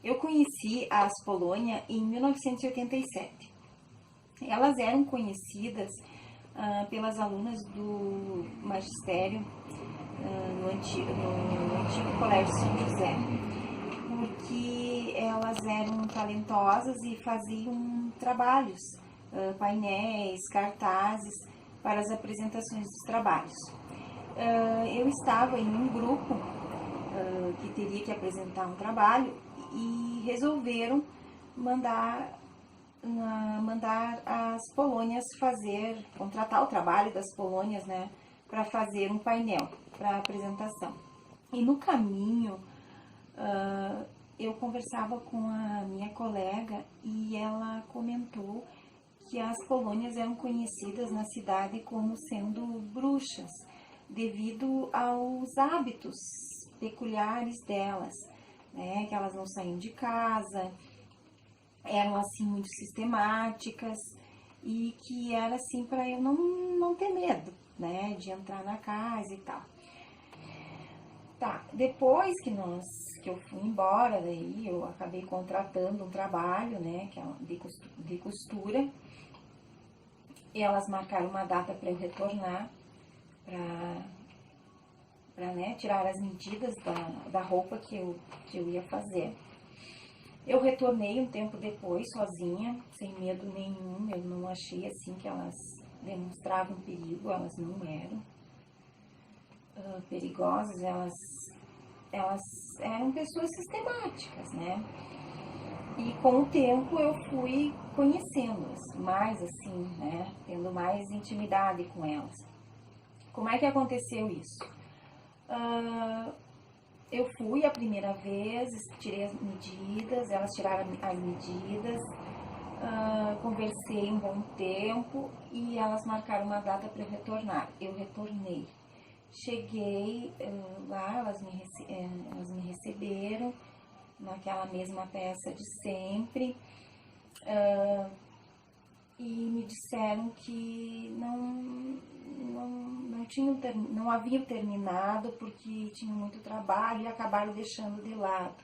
Eu conheci as Polônia em 1987. Elas eram conhecidas pelas alunas do magistério no antigo Colégio São José, porque elas eram talentosas e faziam trabalhos, painéis, cartazes para as apresentações dos trabalhos. Eu estava em um grupo que teria que apresentar um trabalho e resolveram mandar as Polônias contratar o trabalho das Polônias, né, para fazer um painel para apresentação. E no caminho eu conversava com a minha colega e ela comentou que as Polônias eram conhecidas na cidade como sendo bruxas, devido aos hábitos peculiares delas, né, que elas não saíam de casa, eram assim muito sistemáticas e que era assim para eu não ter medo, né, de entrar na casa e tal. Tá, depois que eu fui embora, daí eu acabei contratando um trabalho, né, que é de costura, e elas marcaram uma data para eu retornar, para né, tirar as medidas da roupa que eu ia fazer. Eu retornei um tempo depois, sozinha, sem medo nenhum. Eu não achei assim que elas demonstravam perigo, elas não eram perigosas, elas eram pessoas sistemáticas, né? E com o tempo eu fui conhecendo-as mais assim, né? Tendo mais intimidade com elas. Como é que aconteceu isso? Eu fui a primeira vez, tirei as medidas, elas tiraram as medidas, conversei um bom tempo e elas marcaram uma data para eu retornar. Eu retornei. Cheguei lá, elas me receberam naquela mesma peça de sempre e me disseram que não haviam terminado porque tinham muito trabalho e acabaram deixando de lado.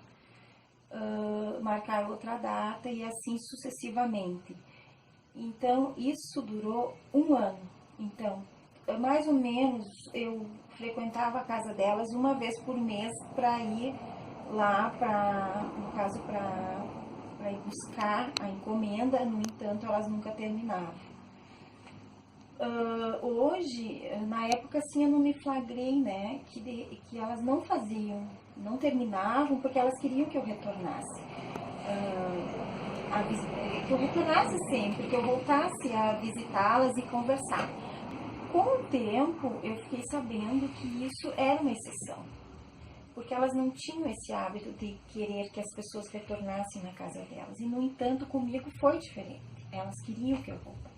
Marcaram outra data e assim sucessivamente. Então, isso durou um ano. Então, mais ou menos, eu frequentava a casa delas uma vez por mês para ir lá, no caso, para ir buscar a encomenda. No entanto, elas nunca terminavam. Hoje, na época, assim, eu não me flagrei, né, que elas não faziam, não terminavam, porque elas queriam que eu retornasse. Que eu retornasse sempre, que eu voltasse a visitá-las e conversar. Com o tempo, eu fiquei sabendo que isso era uma exceção, porque elas não tinham esse hábito de querer que as pessoas retornassem na casa delas. E, no entanto, comigo foi diferente. Elas queriam que eu voltasse.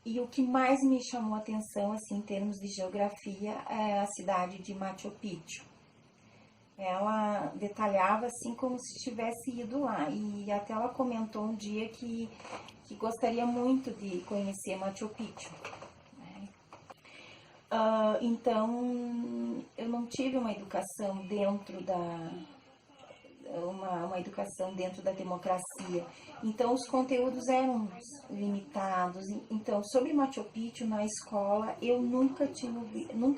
E o que mais me chamou a atenção, assim, em termos de geografia, é a cidade de Machu Picchu. Ela detalhava assim como se tivesse ido lá. E até ela comentou um dia que gostaria muito de conhecer Machu Picchu. Então, eu não tive uma educação dentro uma educação dentro da democracia. Então, os conteúdos eram limitados. Então, sobre Machu Picchu na escola, eu nunca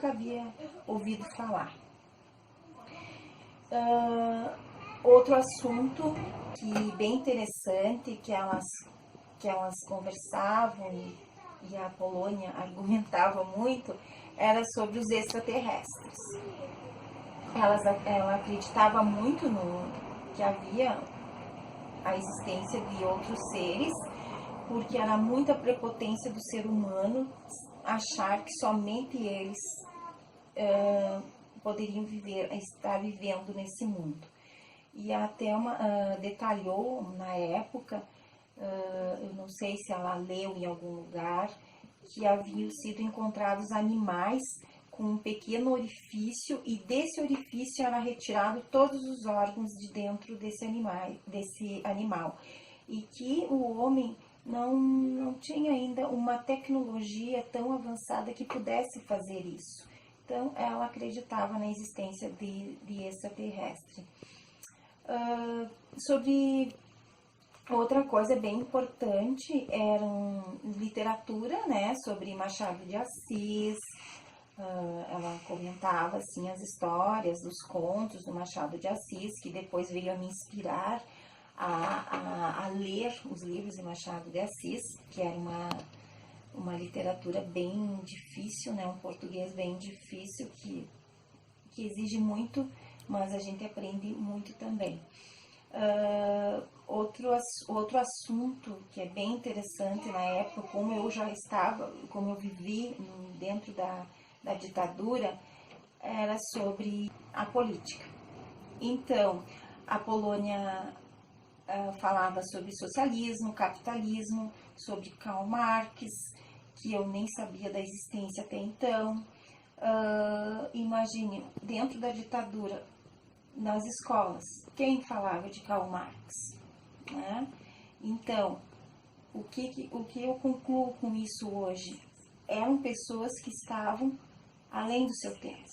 havia ouvido falar. Outro assunto bem interessante que elas conversavam e a Polônia argumentava muito era sobre os extraterrestres. Ela acreditava muito que havia a existência de outros seres, porque era muita prepotência do ser humano achar que somente eles poderiam estar vivendo nesse mundo. E a Thelma detalhou na época, eu não sei se ela leu em algum lugar, que haviam sido encontrados animais com um pequeno orifício, e desse orifício era retirado todos os órgãos de dentro desse animal. E que o homem não tinha ainda uma tecnologia tão avançada que pudesse fazer isso. Então, ela acreditava na existência de extraterrestre. Sobre outra coisa bem importante, era literatura, né, sobre Machado de Assis. Ela comentava assim as histórias dos contos do Machado de Assis, que depois veio a me inspirar a ler os livros de Machado de Assis, que era uma literatura bem difícil, né, um português bem difícil, que exige muito, mas a gente aprende muito também. Outro assunto que é bem interessante na época, como eu vivi dentro da ditadura, era sobre a política. Então, a Polônia falava sobre socialismo, capitalismo, sobre Karl Marx, que eu nem sabia da existência até então. Imagine, dentro da ditadura, nas escolas, quem falava de Karl Marx, né? Então, o que eu concluo com isso hoje? Eram pessoas que estavam além do seu tempo,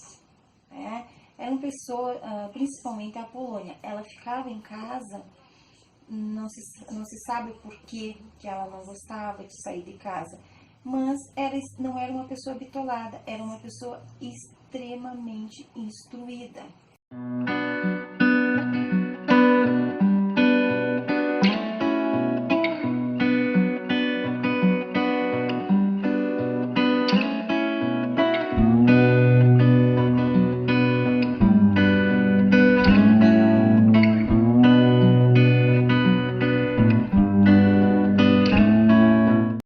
né? Eram pessoas, principalmente a Polônia, ela ficava em casa, não se sabe o porquê que ela não gostava de sair de casa, mas não era uma pessoa bitolada, era uma pessoa extremamente instruída.